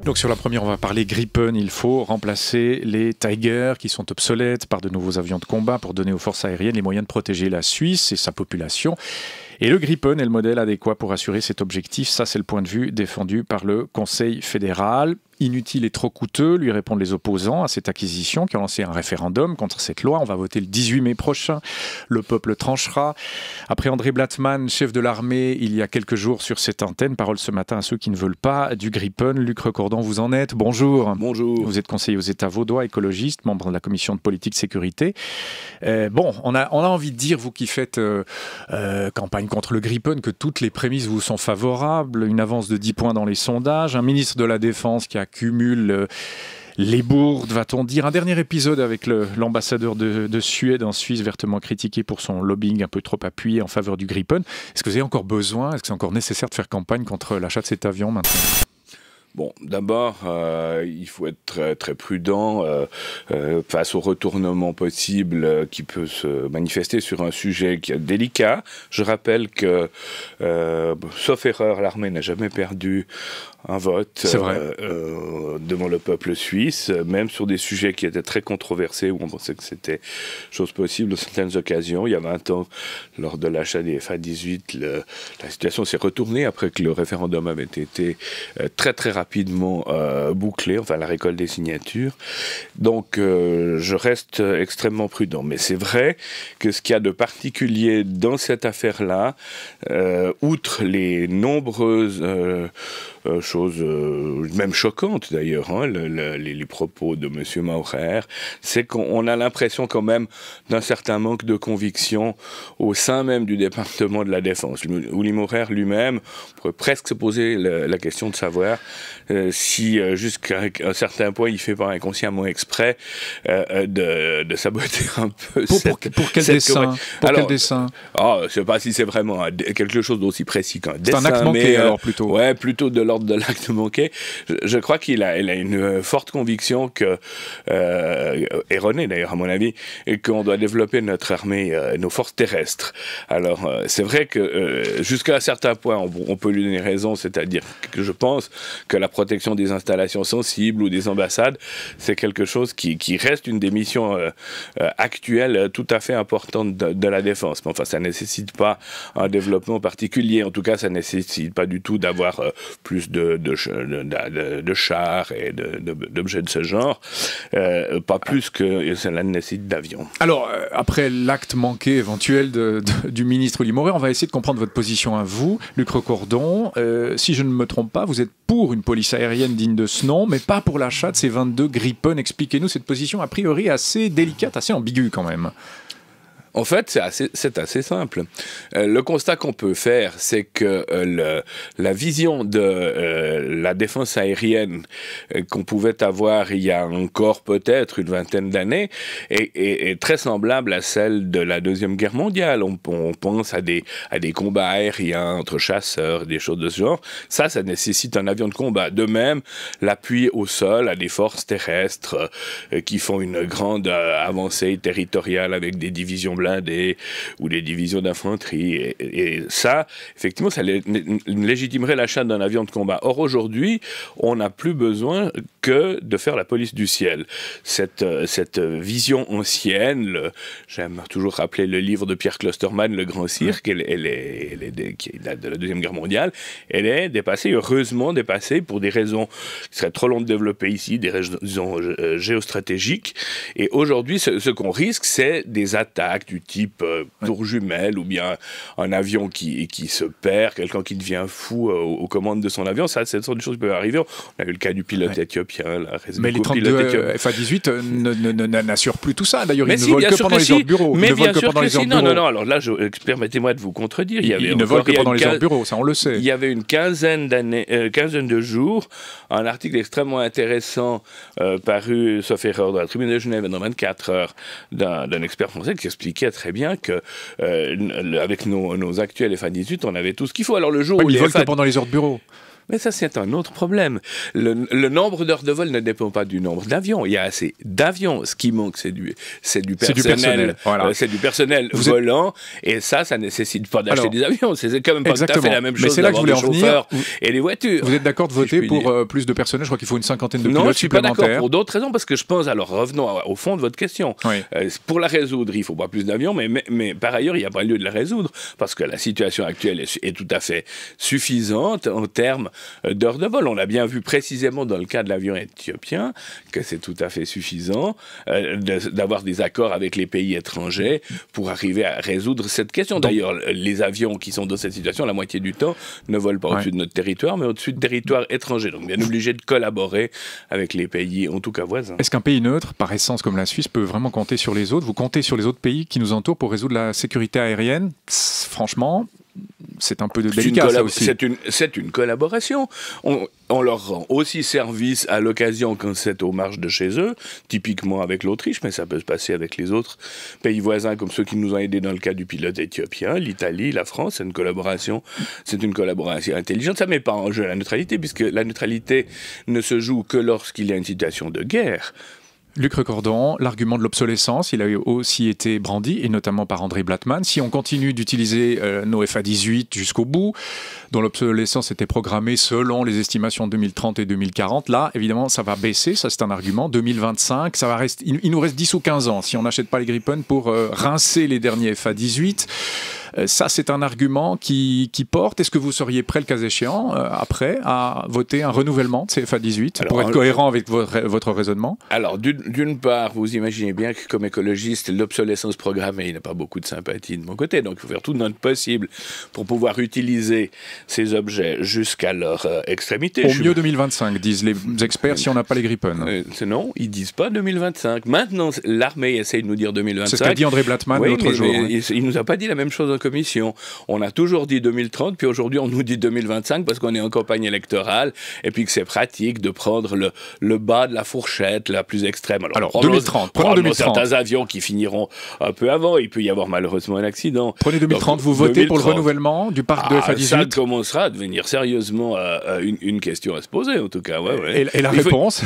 Donc sur la première, on va parler Gripen. Il faut remplacer les Tiger qui sont obsolètes par de nouveaux avions de combat pour donner aux forces aériennes les moyens de protéger la Suisse et sa population. Et le Gripen est le modèle adéquat pour assurer cet objectif. Ça, c'est le point de vue défendu par le Conseil fédéral. Inutile et trop coûteux, lui répondent les opposants à cette acquisition qui ont lancé un référendum contre cette loi. On va voter le 18 mai prochain. Le peuple tranchera. Après André Blattmann, chef de l'armée, il y a quelques jours sur cette antenne, parole ce matin à ceux qui ne veulent pas du Gripen. Luc Recordon, vous en êtes. Bonjour. Bonjour. Vous êtes conseiller aux États vaudois, écologiste, membre de la commission de politique sécurité. On a envie de dire, vous qui faites campagne contre le Gripen, que toutes les prémices vous sont favorables. Une avance de 10 points dans les sondages. Un ministre de la Défense qui accumule les bourdes, va-t-on dire. Un dernier épisode avec l'ambassadeur de Suède en Suisse, vertement critiqué pour son lobbying un peu trop appuyé en faveur du Gripen. Est-ce que vous avez encore besoin, est-ce que c'est encore nécessaire de faire campagne contre l'achat de cet avion maintenant ? Bon, d'abord, il faut être très, très prudent face au retournement possible qui peut se manifester sur un sujet qui est délicat. Je rappelle que, sauf erreur, l'armée n'a jamais perdu un vote devant le peuple suisse, même sur des sujets qui étaient très controversés, où on pensait que c'était chose possible dans certaines occasions. Il y a 20 ans, lors de l'achat des F-18, la situation s'est retournée après que le référendum avait été très très rapidement bouclé, enfin la récolte des signatures. Donc je reste extrêmement prudent. Mais c'est vrai que ce qu'il y a de particulier dans cette affaire-là, outre les nombreuses choses même choquantes d'ailleurs, hein, les propos de M. Maurer, c'est qu'on a l'impression quand même d'un certain manque de conviction au sein même du département de la Défense. Uli Maurer lui-même pourrait presque se poser la question de savoir si jusqu'à un certain point il fait pas inconsciemment exprès de saboter un peu pour quel dessin quel dessin je ne sais pas si c'est vraiment quelque chose d'aussi précis qu'un dessin. C'est un acte manqué alors plutôt. Ouais, plutôt de l'ordre de l'acte manqué. Je crois qu'il a une forte conviction que, erronée d'ailleurs à mon avis, et qu'on doit développer notre armée, nos forces terrestres. Alors c'est vrai que jusqu'à un certain point on peut lui donner raison, c'est-à-dire que je pense que la protection des installations sensibles ou des ambassades, c'est quelque chose qui reste une des missions actuelles tout à fait importantes de la défense. Mais enfin, ça ne nécessite pas un développement particulier. En tout cas, ça ne nécessite pas du tout d'avoir plus de chars et d'objets de ce genre. Pas plus que cela ne nécessite d'avions. Alors, après l'acte manqué éventuel du ministre Uli Maurer, on va essayer de comprendre votre position à vous, Luc Recordon. Si je ne me trompe pas, vous êtes pour une police aérienne digne de ce nom, mais pas pour l'achat de ces 22 Gripen. Expliquez-nous cette position a priori assez délicate, assez ambiguë quand même. En fait, c'est assez simple. Le constat qu'on peut faire, c'est que la vision de la défense aérienne qu'on pouvait avoir il y a encore peut-être une vingtaine d'années est très semblable à celle de la Deuxième Guerre mondiale. On pense à des combats aériens entre chasseurs, des choses de ce genre. Ça nécessite un avion de combat. De même, l'appui au sol à des forces terrestres qui font une grande avancée territoriale avec des divisions blindées ou des divisions d'infanterie. Et ça, effectivement, ça légitimerait l'achat d'un avion de combat. Or, aujourd'hui, on n'a plus besoin que de faire la police du ciel. Cette vision ancienne, j'aime toujours rappeler le livre de Pierre Klosterman, Le Grand Cirque, qui date de la Deuxième Guerre mondiale, elle est dépassée, heureusement dépassée, pour des raisons qui seraient trop longues de développer ici, des raisons géostratégiques. Et aujourd'hui, ce qu'on risque, c'est des attaques du type tour jumelle, ou bien un avion qui se perd, quelqu'un qui devient fou aux commandes de son avion. Ça, c'est une sorte de choses qui peuvent arriver. On a eu le cas du pilote éthiopien. Mais les 32 FA-18 n'assurent plus tout ça. D'ailleurs, ils ne volent que pendant les heures de bureau. Mais bien sûr que si. Non. Alors là, permettez-moi de vous contredire. Ils ne volent que pendant les heures de bureau, ça on le sait. Il y avait une quinzaine de jours, un article extrêmement intéressant paru, sauf erreur, dans la Tribune de Genève dans 24 heures, d'un expert français qui expliquait très bien que avec nos actuels FA-18, on avait tout ce qu'il faut. Alors le jour où ils volent que pendant les heures de bureau. Mais ça, c'est un autre problème. Le nombre d'heures de vol ne dépend pas du nombre d'avions. Il y a assez d'avions. Ce qui manque, c'est du personnel. Voilà. C'est du personnel volant. Et ça nécessite pas d'acheter des avions. C'est quand même pas tout à fait la même chose d'avoir des chauffeurs et des voitures. Vous êtes d'accord de voter pour plus de personnel? Je crois qu'il faut une cinquantaine de pilotes supplémentaires. Non, je suis pas d'accord pour d'autres raisons, parce que je pense, alors revenons au fond de votre question. Oui. Pour la résoudre, il faut pas plus d'avions, mais par ailleurs, il n'y a pas lieu de la résoudre, parce que la situation actuelle est tout à fait suffisante en termes d'heures de vol. On a bien vu précisément dans le cas de l'avion éthiopien que c'est tout à fait suffisant d'avoir des accords avec les pays étrangers pour arriver à résoudre cette question. D'ailleurs, les avions qui sont dans cette situation, la moitié du temps, ne volent pas au-dessus de notre territoire, mais au-dessus de territoires étrangers. Donc, bien obligé de collaborer avec les pays, en tout cas voisins. Est-ce qu'un pays neutre, par essence comme la Suisse, peut vraiment compter sur les autres? Vous comptez sur les autres pays qui nous entourent pour résoudre la sécurité aérienne? Franchement, c'est un peu délicat, ça aussi. C'est une collaboration. On leur rend aussi service à l'occasion quand c'est aux marges de chez eux, typiquement avec l'Autriche, mais ça peut se passer avec les autres pays voisins comme ceux qui nous ont aidés dans le cas du pilote éthiopien, l'Italie, la France. C'est une collaboration intelligente. Ça ne met pas en jeu la neutralité, puisque la neutralité ne se joue que lorsqu'il y a une situation de guerre. Luc Recordon, l'argument de l'obsolescence, il a aussi été brandi, et notamment par André Blattman. Si on continue d'utiliser nos FA-18 jusqu'au bout, dont l'obsolescence était programmée selon les estimations de 2030 et 2040, là, évidemment, ça va baisser, ça c'est un argument. 2025, ça va rester, il nous reste 10 ou 15 ans si on n'achète pas les Gripen pour rincer les derniers FA-18. Ça, c'est un argument qui porte. Est-ce que vous seriez prêt, le cas échéant, après, à voter un renouvellement de ces FA-18 pour être cohérent avec votre raisonnement? Alors, d'une part, vous imaginez bien que comme écologiste, l'obsolescence programmée n'a pas beaucoup de sympathie de mon côté. Donc, il faut faire tout notre possible pour pouvoir utiliser ces objets jusqu'à leur extrémité. Au mieux 2025, disent les experts, si on n'a pas les Gripen. Non, ils disent pas 2025. Maintenant, l'armée essaye de nous dire 2025. C'est ce qu'a dit André Blattman l'autre jour. Il nous a pas dit la même chose en commission. On a toujours dit 2030, puis aujourd'hui on nous dit 2025 parce qu'on est en campagne électorale et puis que c'est pratique de prendre le bas de la fourchette la plus extrême. Alors 2030, prenons 2030. Certains avions qui finiront un peu avant, il peut y avoir malheureusement un accident. Prenez 2030, donc, vous votez 2030. Pour le renouvellement du parc de FA-18? Ça commencera à devenir sérieusement une question à se poser en tout cas. Ouais. Et la réponse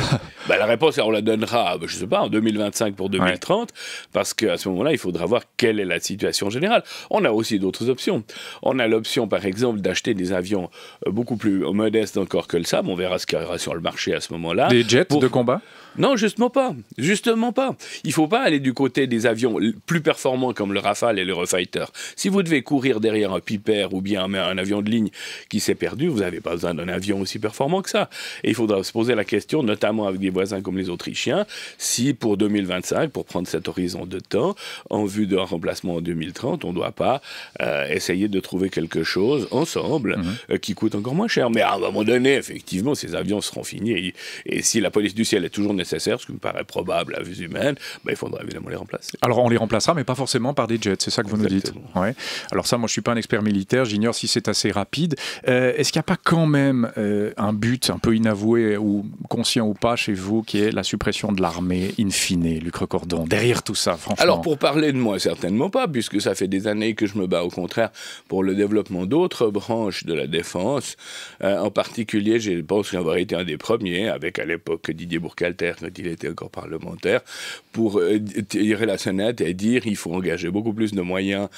la réponse, on la donnera, je sais pas, en 2025 pour 2030, parce qu'à ce moment-là, il faudra voir quelle est la situation générale. On a aussi d'autres options. On a l'option, par exemple, d'acheter des avions beaucoup plus modestes encore que le SAM. On verra ce qu'il y aura sur le marché à ce moment-là. Des jets de combat? Non, justement pas. Justement pas. Il ne faut pas aller du côté des avions plus performants comme le Rafale et l'Eurofighter. Si vous devez courir derrière un Piper ou bien un avion de ligne qui s'est perdu, vous n'avez pas besoin d'un avion aussi performant que ça. Et il faudra se poser la question, notamment avec des voisins comme les Autrichiens, si pour 2025, pour prendre cet horizon de temps, en vue d'un remplacement en 2030, on ne doit pas essayer de trouver quelque chose ensemble qui coûte encore moins cher. Mais à un moment donné, effectivement, ces avions seront finis. Et si la police du ciel est toujours nécessaire, ce qui me paraît probable à vue humaine, il faudra évidemment les remplacer. Alors on les remplacera, mais pas forcément par des jets, c'est ça que vous nous dites. Ouais. Alors ça, moi je suis pas un expert militaire, j'ignore si c'est assez rapide. Est-ce qu'il n'y a pas quand même un but un peu inavoué ou conscient ou pas chez vous, qui est la suppression de l'armée in fine, Luc Recordon, derrière tout ça, franchement? Alors pour parler de moi, certainement pas, puisque ça fait des années que je me bats au contraire pour le développement d'autres branches de la défense. En particulier, je pense avoir été un des premiers, avec à l'époque Didier Bourcalter, quand il était encore parlementaire, pour tirer la sonnette et dire qu'il faut engager beaucoup plus de moyens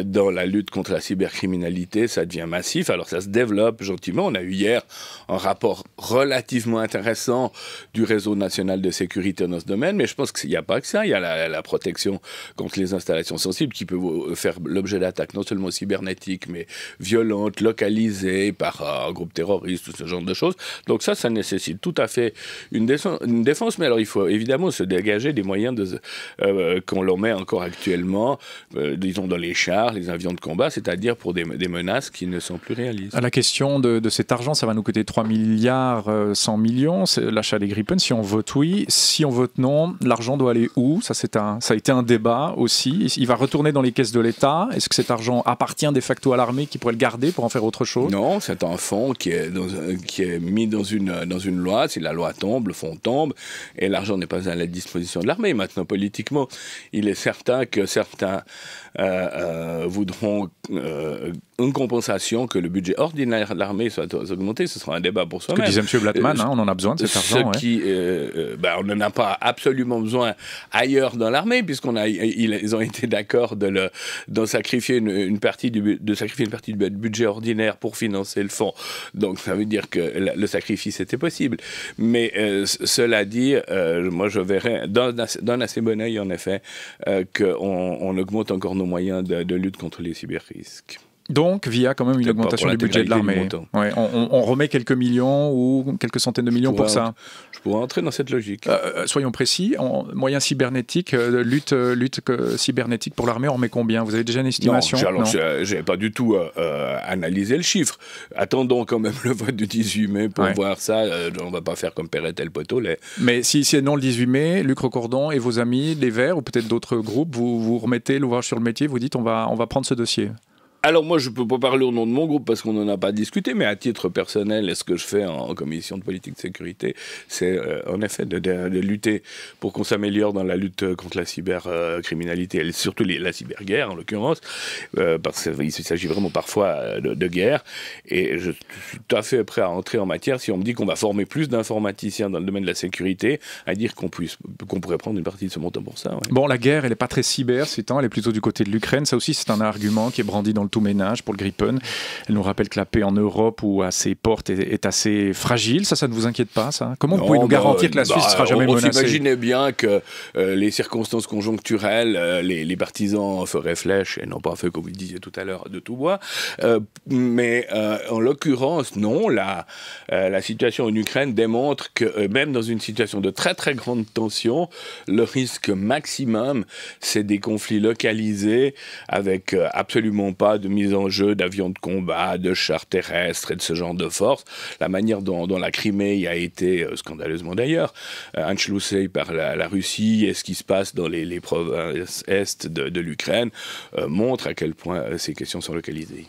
dans la lutte contre la cybercriminalité. Ça devient massif, alors ça se développe gentiment. On a eu hier un rapport relativement intéressant du réseau national de sécurité dans ce domaine, mais je pense qu'il n'y a pas que ça. Il y a la protection contre les installations sensibles qui peuvent faire l'objet d'attaques non seulement cybernétiques, mais violentes, localisées par un groupe terroriste, tout ce genre de choses. Donc ça nécessite tout à fait une défense, mais alors il faut évidemment se dégager des moyens qu'on leur met encore actuellement, disons dans les chars, les avions de combat, c'est-à-dire pour des menaces qui ne sont plus réalistes. À la question de cet argent, ça va nous coûter 3 milliards 100 millions, c'est l'achat des Gripen. Si on vote oui, si on vote non, l'argent doit aller où? Ça a été un débat aussi. Il va retourner dans les caisses de l'État. Est-ce que cet argent appartient de facto à l'armée qui pourrait le garder pour en faire autre chose? Non, c'est un fonds qui est mis dans une loi. Si la loi tombe, le fonds tombe, et l'argent n'est pas à la disposition de l'armée. Maintenant, politiquement, il est certain que certains voudront une compensation, que le budget ordinaire de l'armée soit augmenté. Ce sera un débat pour soi-même. Ce que disait M. Blattman, on en a besoin de cet argent. On n'en a pas absolument besoin ailleurs dans l'armée, ils ont été d'accord de sacrifier une partie du budget ordinaire pour financer le fonds. Donc ça veut dire que le sacrifice était possible. Mais cela dit, moi je verrais d'un assez bon œil en effet qu'on augmente encore nos moyens de lutte contre les cyberrisques. Donc, via quand même une augmentation du budget de l'armée. Ouais, on remet quelques millions ou quelques centaines de millions pour ça. Je pourrais entrer dans cette logique. Soyons précis, en moyens cybernétiques, lutte cybernétique pour l'armée, on remet combien? Vous avez déjà une estimation? Non, je n'ai pas du tout analysé le chiffre. Attendons quand même le vote du 18 mai pour voir ça. On ne va pas faire comme Perret-El Poteau. Mais si c'est non le 18 mai, Luc Recordon et vos amis, les Verts, ou peut-être d'autres groupes, vous remettez l'ouvrage sur le métier, vous dites on va prendre ce dossier. Alors moi, je ne peux pas parler au nom de mon groupe parce qu'on n'en a pas discuté, mais à titre personnel, ce que je fais en commission de politique de sécurité, c'est en effet de lutter pour qu'on s'améliore dans la lutte contre la cybercriminalité, et surtout la cyberguerre en l'occurrence, parce qu'il s'agit vraiment parfois de guerre, et je suis tout à fait prêt à entrer en matière si on me dit qu'on va former plus d'informaticiens dans le domaine de la sécurité, à dire qu'on pourrait prendre une partie de ce montant pour ça. Ouais. Bon, la guerre, elle n'est pas très cyber ces temps, elle est plutôt du côté de l'Ukraine, ça aussi c'est un argument qui est brandi dans le tout ménage pour le Gripen. Elle nous rappelle que la paix en Europe ou à ses portes est assez fragile. Ça ne vous inquiète pas, ça? Comment vous pouvez nous garantir que la Suisse ne sera jamais menacée? On s'imaginait bien que les circonstances conjoncturelles, les partisans feraient flèche et non pas fait, comme vous le disiez tout à l'heure, de tout bois. Mais en l'occurrence, non. La situation en Ukraine démontre que même dans une situation de très très grande tension, le risque maximum, c'est des conflits localisés avec absolument pas de mise en jeu d'avions de combat, de chars terrestres et de ce genre de forces. La manière dont la Crimée a été, scandaleusement d'ailleurs, anschlussée par la Russie et ce qui se passe dans les provinces est de l'Ukraine montre à quel point ces questions sont localisées.